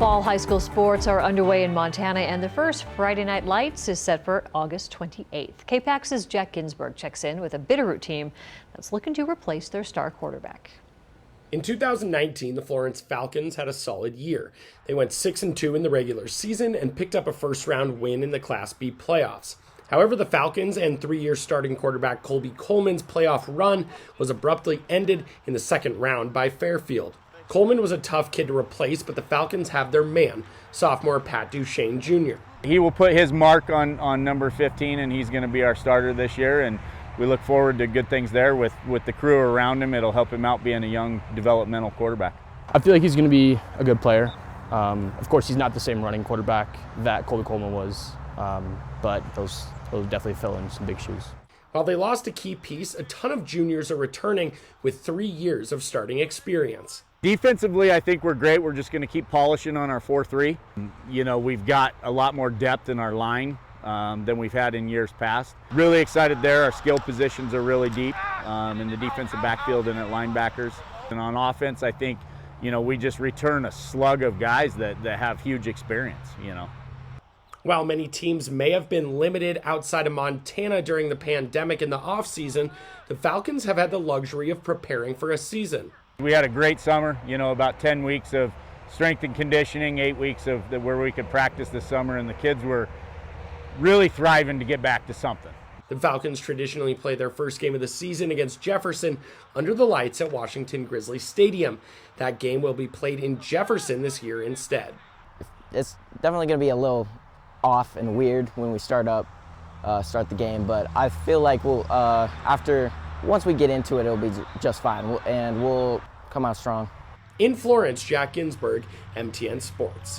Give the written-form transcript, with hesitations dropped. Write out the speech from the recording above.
Fall high school sports are underway in Montana, and the first Friday Night Lights is set for August 28th. KPAX's Jack Ginsburg checks in with a Bitterroot team that's looking to replace their star quarterback. In 2019, the Florence Falcons had a solid year. They went 6-2 in the regular season and picked up a first-round win in the Class B playoffs. However, the Falcons and three-year starting quarterback Colby Coleman's playoff run was abruptly ended in the second round by Fairfield. Coleman was a tough kid to replace, but the Falcons have their man, sophomore Pat Duchesne Jr. He will put his mark on number 15, and he's going to be our starter this year, and we look forward to good things there with the crew around him. It'll help him out being a young developmental quarterback. I feel like he's going to be a good player. Of course, he's not the same running quarterback that Colby Coleman was, but those definitely fill in some big shoes. While they lost a key piece, a ton of juniors are returning with 3 years of starting experience. Defensively, I think we're great. We're just going to keep polishing on our 4-3. You know, we've got a lot more depth in our line than we've had in years past. Really excited there. Our skill positions are really deep in the defensive backfield and at linebackers. And on offense, I think, you know, we just return a slug of guys that have huge experience, you know. While many teams may have been limited outside of Montana during the pandemic in the offseason, the Falcons have had the luxury of preparing for a season. We had a great summer, you know, about 10 weeks of strength and conditioning, 8 weeks of where we could practice this summer, and the kids were really thriving to get back to something. The Falcons traditionally play their first game of the season against Jefferson under the lights at Washington Grizzly Stadium. That game will be played in Jefferson this year instead. It's definitely going to be a little off and weird when we start the game, but I feel like we'll once we get into it, it'll be just fine, and we'll come out strong. In Florence, Jack Ginsburg, MTN Sports.